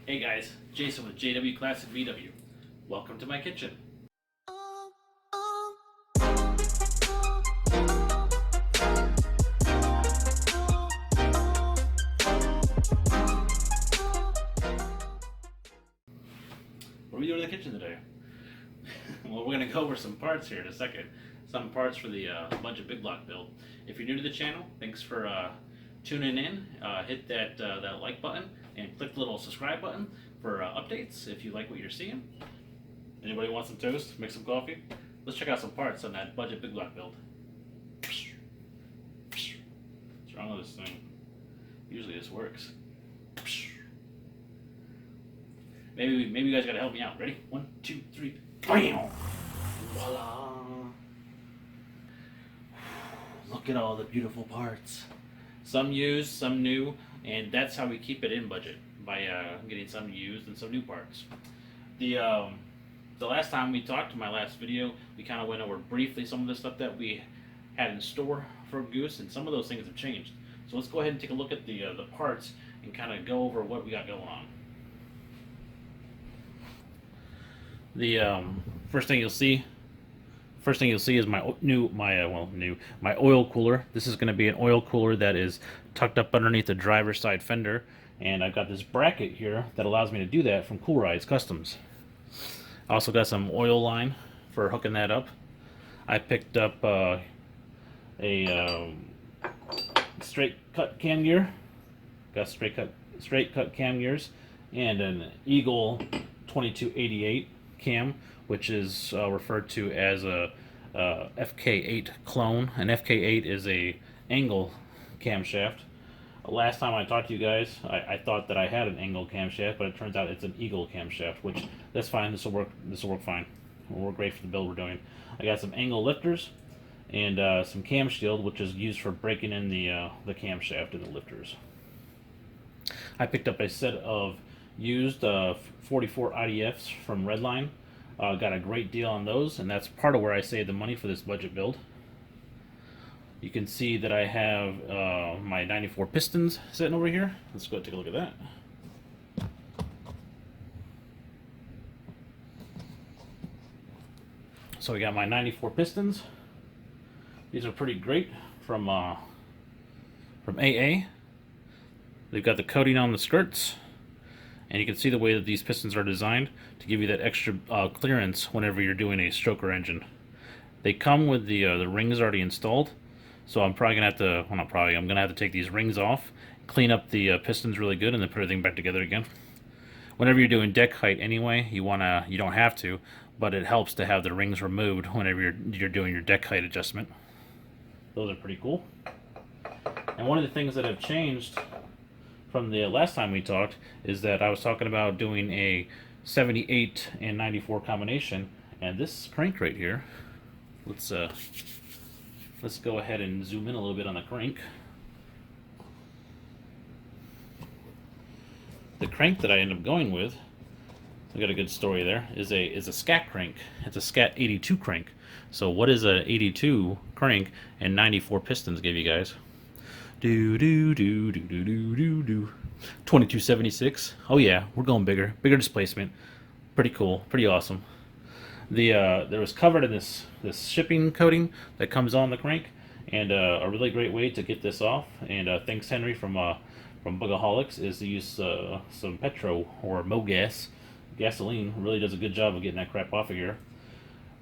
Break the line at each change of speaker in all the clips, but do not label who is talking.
Hey guys, Jason with JWClassicVW. Welcome to my kitchen. What are we doing in the kitchen today? Well, we're going to go over some parts here in a second. Some parts for the budget big block build. If you're new to the channel, thanks for tuning in. Hit that like button and click the little subscribe button for updates if you like what you're seeing. Anybody want some toast? Make some coffee? Let's check out some parts on that budget big block build. What's wrong with this thing? Usually this works. Maybe you guys gotta help me out. Ready? 1, 2, 3. Bam! Voila! Look at all the beautiful parts. Some used, some new, and that's how we keep it in budget, by getting some used and some new parts. The last time we talked, in my last video, we kind of went over briefly some of the stuff that we had in store for Goose, and some of those things have changed. So let's go ahead and take a look at the parts and kind of go over what we got going on. The first thing you'll see is my oil cooler. This is going to be an oil cooler that is tucked up underneath the driver's side fender, and I've got this bracket here that allows me to do that from Cool Rides Customs. I also got some oil line for hooking that up. I picked up a straight cut cam gear. Got straight cut cam gears and an Engle 2288 cam, which is referred to as a FK8 clone. An FK8 is a Engle camshaft. Last time I talked to you guys, I thought that I had an Engle camshaft, but it turns out it's an Engle camshaft, which that's fine. This will work fine. It'll work great for the build we're doing. I got some Engle lifters and some cam shield, which is used for breaking in the camshaft and the lifters. I picked up a set of used 44 IDFs from Redline. Got a great deal on those, and that's part of where I saved the money for this budget build. You can see that I have my 94 pistons sitting over here. Let's go take a look at that. So we got my 94 pistons. These are pretty great from AA. They've got the coating on the skirts, and you can see the way that these pistons are designed to give you that extra clearance whenever you're doing a stroker engine. They come with the rings already installed, so I'm probably gonna have to, well, not probably, I'm gonna have to take these rings off, clean up the pistons really good, and then put everything back together again. Whenever you're doing deck height anyway, you don't have to, but it helps to have the rings removed whenever you're doing your deck height adjustment. Those are pretty cool. And one of the things that have changed from the last time we talked is that I was talking about doing a 78 and 94 combination, and this crank right here, let's go ahead and zoom in a little bit on the crank. The crank that I end up going with, I got a good story there, is a Scat crank. It's a Scat 82 crank. So what is a 82 crank and 94 pistons give you guys? 2276. Oh yeah, we're going bigger displacement. Pretty cool, pretty awesome. There was covered in this shipping coating that comes on the crank, and a really great way to get this off. And thanks Henry from Bugaholics is to use some petro or gasoline. Really does a good job of getting that crap off of here.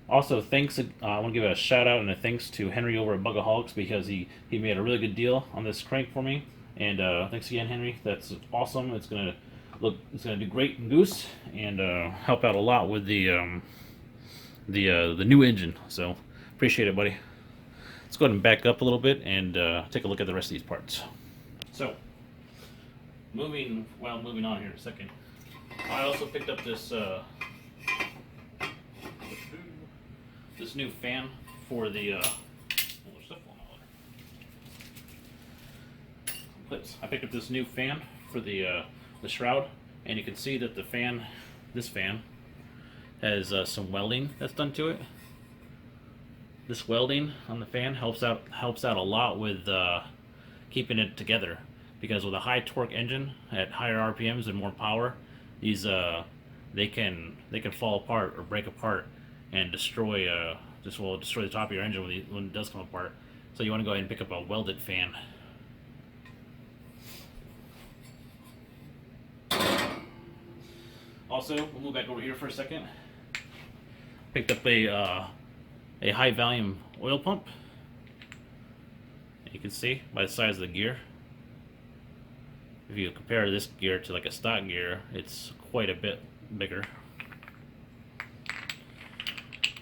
Also, thanks. I want to give a shout out and a thanks to Henry over at Bugaholics, because he made a really good deal on this crank for me. And thanks again, Henry. That's awesome. It's gonna do great in Goose and help out a lot with the new engine. So appreciate it, buddy. Let's go ahead and back up a little bit and take a look at the rest of these parts. So moving on here in a second. I also picked up this new fan for the clips. I picked up this new fan for the shroud, and you can see that this fan has some welding that's done to it. This welding on the fan helps out a lot with keeping it together, because with a high torque engine at higher RPMs and more power, These they can fall apart or break apart and destroy destroy the top of your engine when it does come apart. So you want to go ahead and pick up a welded fan. Also, we'll move back over here for a second. Picked up a high volume oil pump. You can see by the size of the gear. If you compare this gear to like a stock gear, it's quite a bit bigger.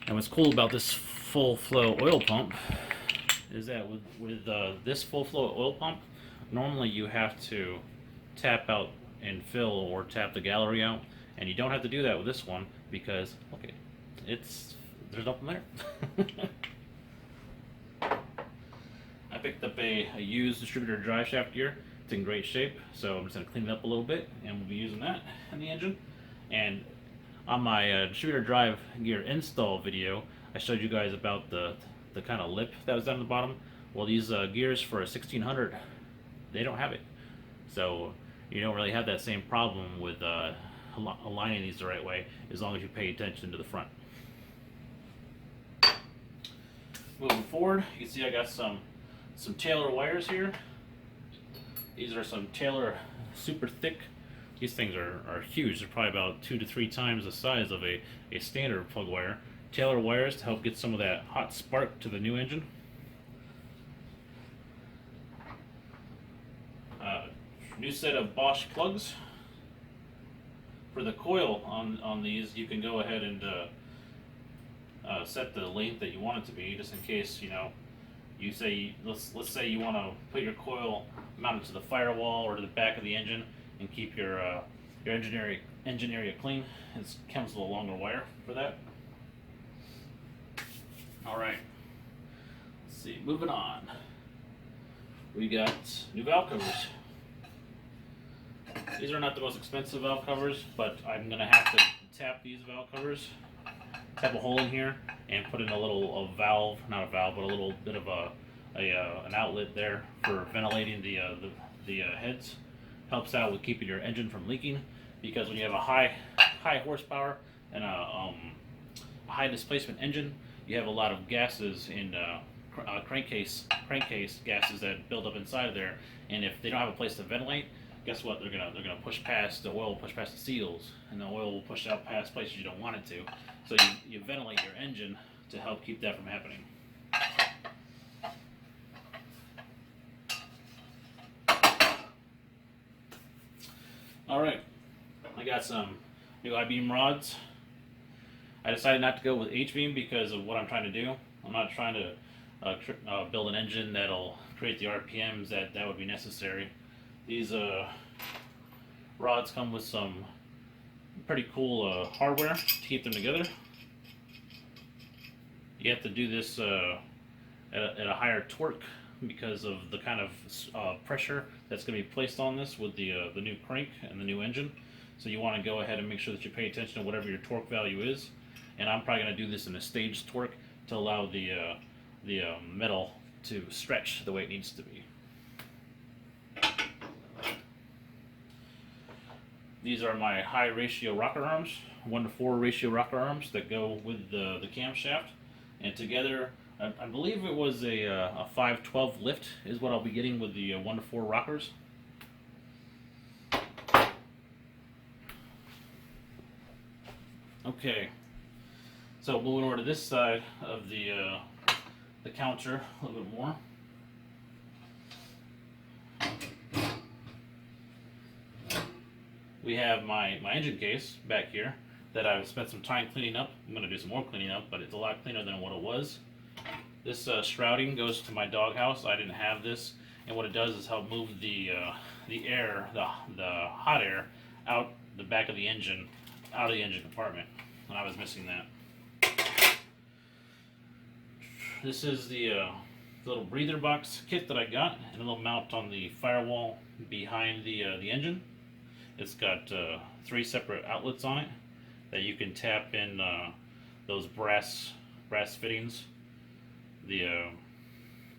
And what's cool about this full flow oil pump is that with this full flow oil pump, normally you have to tap out and fill or tap the gallery out, and you don't have to do that with this one because look, there's nothing there. I picked up a used distributor drive shaft gear. It's in great shape, so I'm just going to clean it up a little bit, and we'll be using that in the engine. And on my distributor drive gear install video, I showed you guys about the kind of lip that was down at the bottom. Well, these gears for a 1600, they don't have it. So you don't really have that same problem with aligning these the right way as long as you pay attention to the front. Moving forward, you can see I got some Tailor wires here. These are some Tailor super thick. These things are huge. They're probably about 2 to 3 times the size of a standard plug wire. Tailor wires to help get some of that hot spark to the new engine. New set of Bosch plugs. For the coil on these, you can go ahead and set the length that you want it to be, just in case you say let's say you want to put your coil mounted to the firewall or to the back of the engine and keep your engine area clean. It comes with a longer wire for that. All right, let's see. Moving on, we got new valve covers. These are not the most expensive valve covers, but I'm gonna have to tap these valve covers, tap a hole in here, and put in a little valve, not a valve, but a little bit of an outlet there for ventilating the heads. Helps out with keeping your engine from leaking, because when you have a high horsepower and a high displacement engine, you have a lot of gases in crankcase gases that build up inside of there, and if they don't have a place to ventilate, guess what? They're gonna push past the oil, will push past the seals, and the oil will push out past places you don't want it to. So you ventilate your engine to help keep that from happening. All right, I got some new I-beam rods. I decided not to go with H-beam because of what I'm trying to do. I'm not trying to build an engine that'll create the RPMs that would be necessary. These rods come with some pretty cool hardware to keep them together. You have to do this at a higher torque because of the kind of pressure that's going to be placed on this with the new crank and the new engine. So you want to go ahead and make sure that you pay attention to whatever your torque value is. And I'm probably going to do this in a staged torque to allow the metal to stretch the way it needs to be. These are my high ratio rocker arms, 1:4 ratio rocker arms that go with the camshaft, and together I believe it was a 512 lift is what I'll be getting with the 1:4 rockers. Okay, so moving over to this side of the counter a little bit more. We have my engine case back here that I've spent some time cleaning up. I'm going to do some more cleaning up, but it's a lot cleaner than what it was. This shrouding goes to my doghouse. I didn't have this, and what it does is help move the air, the hot air, out the back of the engine, out of the engine compartment, and I was missing that. This is the little breather box kit that I got, and a little mount on the firewall behind the engine. It's got 3 separate outlets on it that you can tap in those brass fittings, the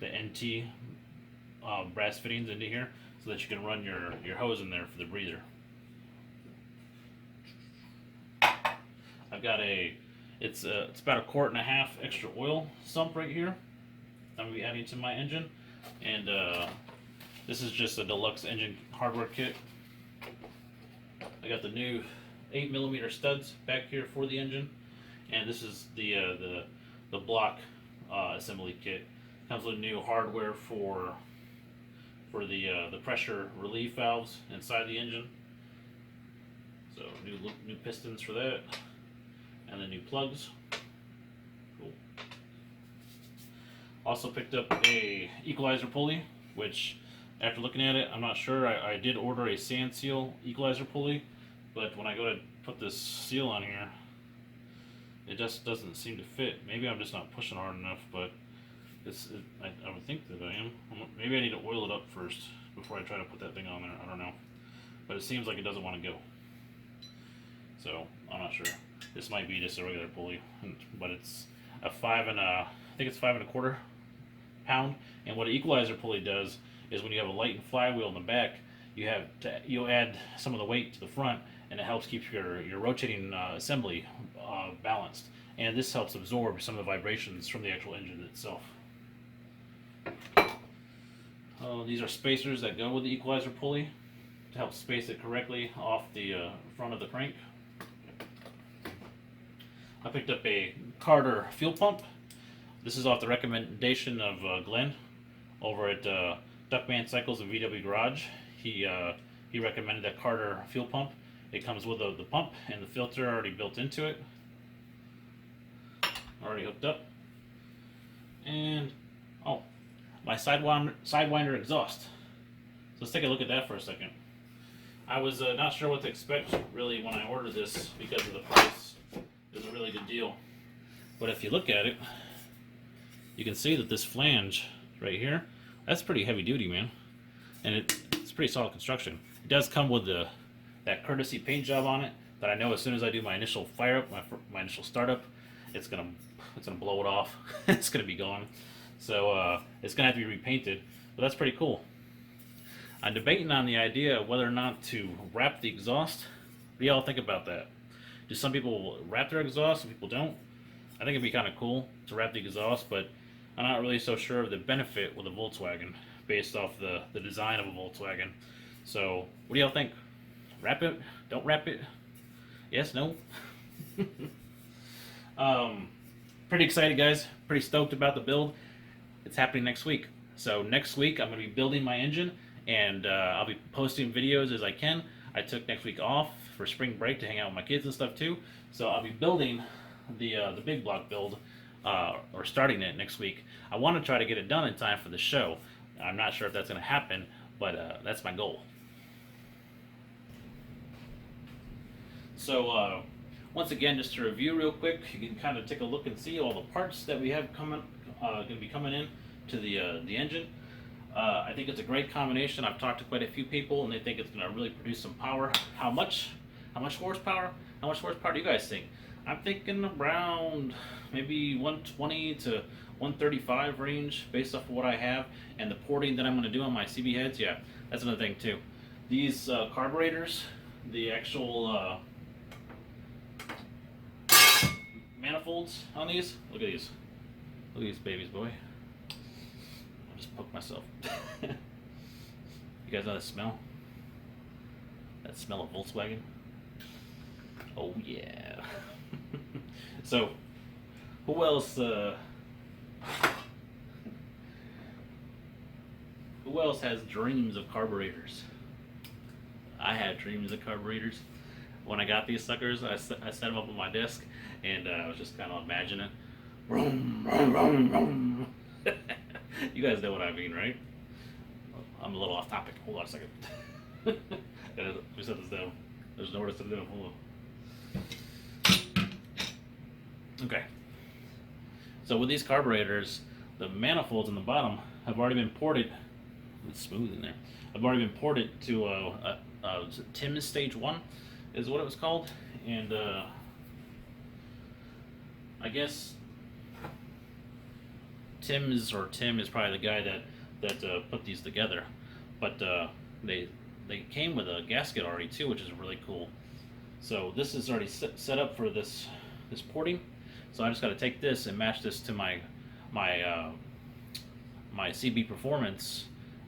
NT brass fittings into here, so that you can run your hose in there for the breather. I've got it's about 1.5 quart extra oil sump right here. I'm gonna be adding to my engine, and this is just a deluxe engine hardware kit. I got the new 8mm studs back here for the engine, and this is the block assembly kit. Comes with new hardware for the pressure relief valves inside the engine. So new pistons for that, and the new plugs. Cool. Also picked up a Equalizer pulley, which after looking at it, I'm not sure. I did order a sand seal Equalizer pulley, but when I go to put this seal on here, it just doesn't seem to fit. Maybe I'm just not pushing hard enough, but I would think that I am. Maybe I need to oil it up first before I try to put that thing on there. I don't know, but it seems like it doesn't want to go. So I'm not sure. This might be just a regular pulley, but it's I think it's 5.25 pound. And what an Equalizer pulley does is when you have a light and flywheel in the back, you'll add some of the weight to the front, and it helps keep your rotating assembly balanced. And this helps absorb some of the vibrations from the actual engine itself. These are spacers that go with the Equalizer pulley to help space it correctly off the front of the crank. I picked up a Carter fuel pump. This is off the recommendation of Glenn over at Duckman Cycles and VW Garage. He recommended that Carter fuel pump. It comes with the pump and the filter already built into it. Already hooked up. And my Sidewinder Exhaust. So let's take a look at that for a second. I was not sure what to expect really when I ordered this because of the price. It was a really good deal. But if you look at it, you can see that this flange right here, that's pretty heavy duty, man. And it's pretty solid construction. It does come with that courtesy paint job on it that I know as soon as I do my initial fire up, my initial startup, it's gonna blow it off. It's gonna be gone. So it's gonna have to be repainted, but that's pretty cool. I'm debating on the idea of whether or not to wrap the exhaust. What do y'all think about that? Do some people wrap their exhaust, some people don't? I think it'd be kind of cool to wrap the exhaust, but I'm not really so sure of the benefit with a Volkswagen based off the design of a Volkswagen. So what do y'all think? Wrap it? Don't wrap it? Yes? No? Pretty excited, guys. Pretty stoked about the build. It's happening next week. So next week I'm going to be building my engine, and I'll be posting videos as I can. I took next week off for spring break to hang out with my kids and stuff too. So I'll be building the big block build, or starting it next week. I want to try to get it done in time for the show. I'm not sure if that's going to happen, but that's my goal. So once again, just to review real quick, you can kind of take a look and see all the parts that we have going to be coming in to the engine. I think it's a great combination. I've talked to quite a few people, and they think it's going to really produce some power. How much horsepower? How much horsepower do you guys think? I'm thinking around maybe 120 to 135 range based off of what I have, and the porting that I'm going to do on my CB heads. Yeah, that's another thing too. These carburetors, the actual manifolds on these. Look at these. Look at these babies, boy. I just poked myself. You guys know that smell? That smell of Volkswagen? Oh yeah. So, who else has dreams of carburetors? I had dreams of carburetors. When I got these suckers, I set them up on my desk, and I was just kind of imagining. Vroom, vroom, vroom, vroom. You guys know what I mean, right? I'm a little off topic. Hold on a second. Let me set this down. There's nowhere to set it down. Hold on. Okay. So with these carburetors, the manifolds in the bottom have already been ported. It's smooth in there. I've already been ported to Tim's Stage 1 is what it was called. And I guess Tim is probably the guy that put these together. But they came with a gasket already too, which is really cool. So this is already set up for this porting. So I just got to take this and match this to my my CB Performance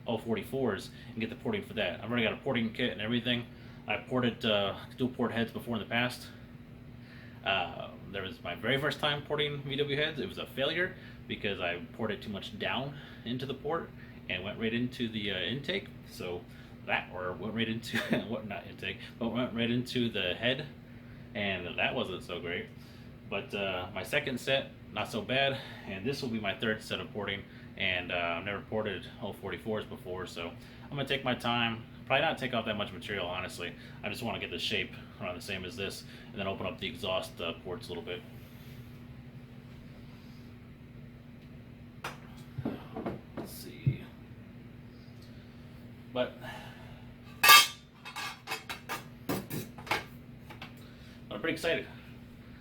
044s and get the porting for that. I've already got a porting kit and everything. I ported dual port heads before in the past. There was my very first time porting VW heads. It was a failure because I ported too much down into the port and went right into the intake. So that, or went right into what, not intake, but went right into the head, and that wasn't so great. But my second set, not so bad, and this will be my third set of porting, and I've never ported 044s before, so I'm gonna take my time. Probably not take off that much material, honestly. I just want to get the shape around the same as this, and then open up the exhaust ports a little bit. Let's see. But I'm pretty excited.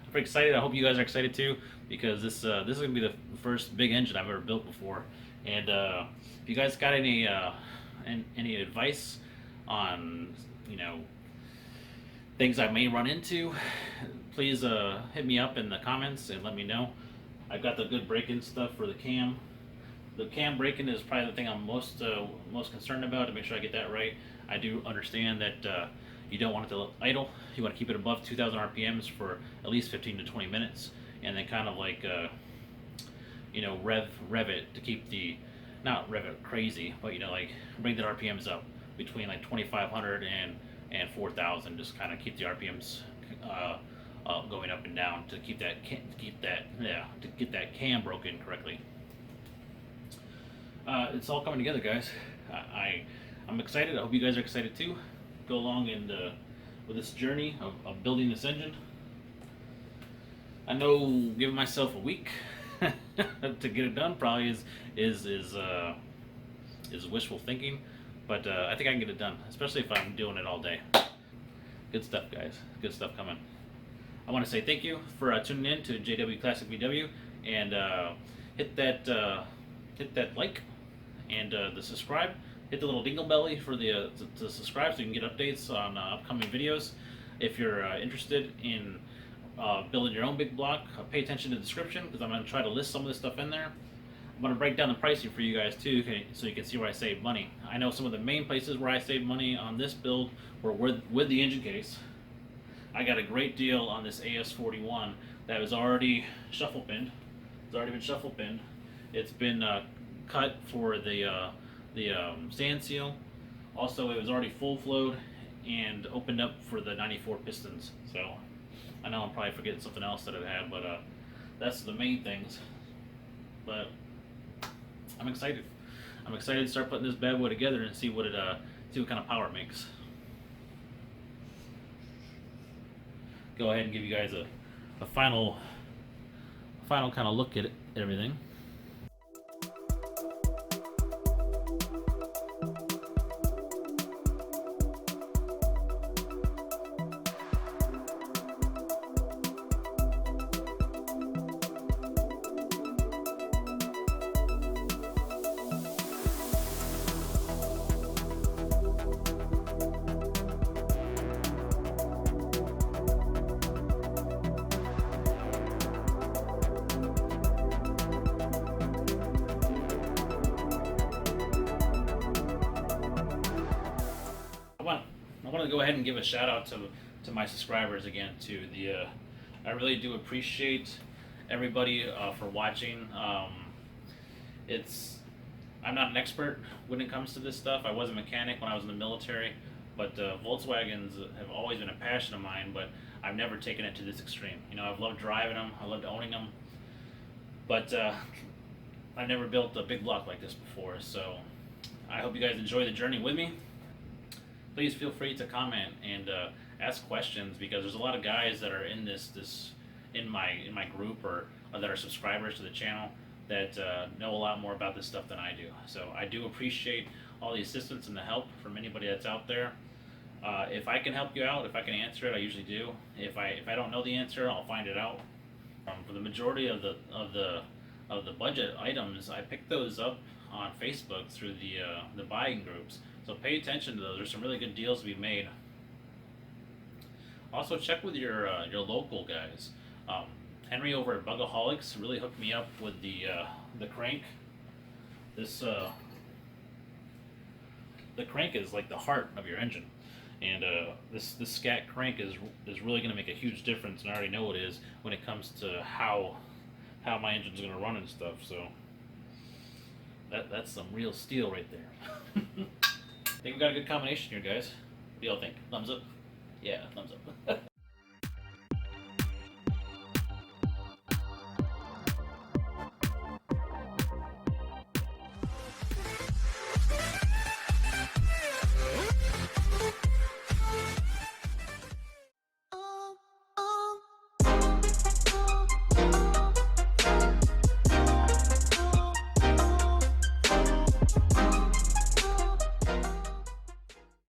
I'm pretty excited. I hope you guys are excited too, because this is gonna be the first big engine I've ever built before. And if you guys got any advice on, you know, things I may run into, please hit me up in the comments and let me know. I've got the good break-in stuff for the cam. The cam break-in is probably the thing I'm most concerned about, to make sure I get that right. I do understand that you don't want it to idle. You want to keep it above 2,000 RPMs for at least 15 to 20 minutes, and then kind of like you know, rev it to keep the, not rev it crazy, but you know, like bring the RPMs up between like 2,500 and 4,000. Just kind of keep the RPMs going up and down to keep that to get that cam broken correctly. It's all coming together, guys. I'm excited. I hope you guys are excited too. Go along and with this journey of building this engine. I know giving myself a week to get it done probably is wishful thinking, but I think I can get it done, especially if I'm doing it all day. Good stuff, guys. Good stuff coming. I want to say thank you for tuning in to JWClassicVW, and hit that like and the subscribe. Hit the little dingle belly for the to subscribe so you can get updates on upcoming videos. If you're interested in building your own big block, pay attention to the description, because I'm going to try to list some of this stuff in there. I'm going to break down the pricing for you guys too, so you can see where I save money. I know some of the main places where I save money on this build were with the engine case. I got a great deal on this AS41 that was already shuffle pinned. It's already been shuffle pinned. It's been cut for the stand seal. Also, it was already full flowed and opened up for the 94 pistons. So I know I'm probably forgetting something else that it had, but that's the main things. But I'm excited. I'm excited to start putting this bad boy together and see what kind of power it makes. Go ahead and give you guys a final kind of look at everything. I want to go ahead and give a shout out to my subscribers again. I really do appreciate everybody for watching. I'm not an expert when it comes to this stuff. I was a mechanic when I was in the military, but Volkswagens have always been a passion of mine, but I've never taken it to this extreme. You know, I've loved driving them, I loved owning them, but I never built a big block like this before. So I hope you guys enjoy the journey with me. Please feel free to comment and ask questions, because there's a lot of guys that are in in my group or that are subscribers to the channel that know a lot more about this stuff than I do. So I do appreciate all the assistance and the help from anybody that's out there. If I can help you out, if I can answer it, I usually do. If I don't know the answer, I'll find it out. For the majority of the budget items, I pick those up on Facebook through the buying groups. So pay attention to those. There's some really good deals to be made. Also, check with your local guys. Henry over at Bugaholics really hooked me up with the crank. This the crank is like the heart of your engine, and this Scat crank is really going to make a huge difference, and I already know it is when it comes to how my engine's going to run and stuff. So that's some real steel right there. I think we got a good combination here, guys. What do y'all think? Thumbs up? Yeah, thumbs up.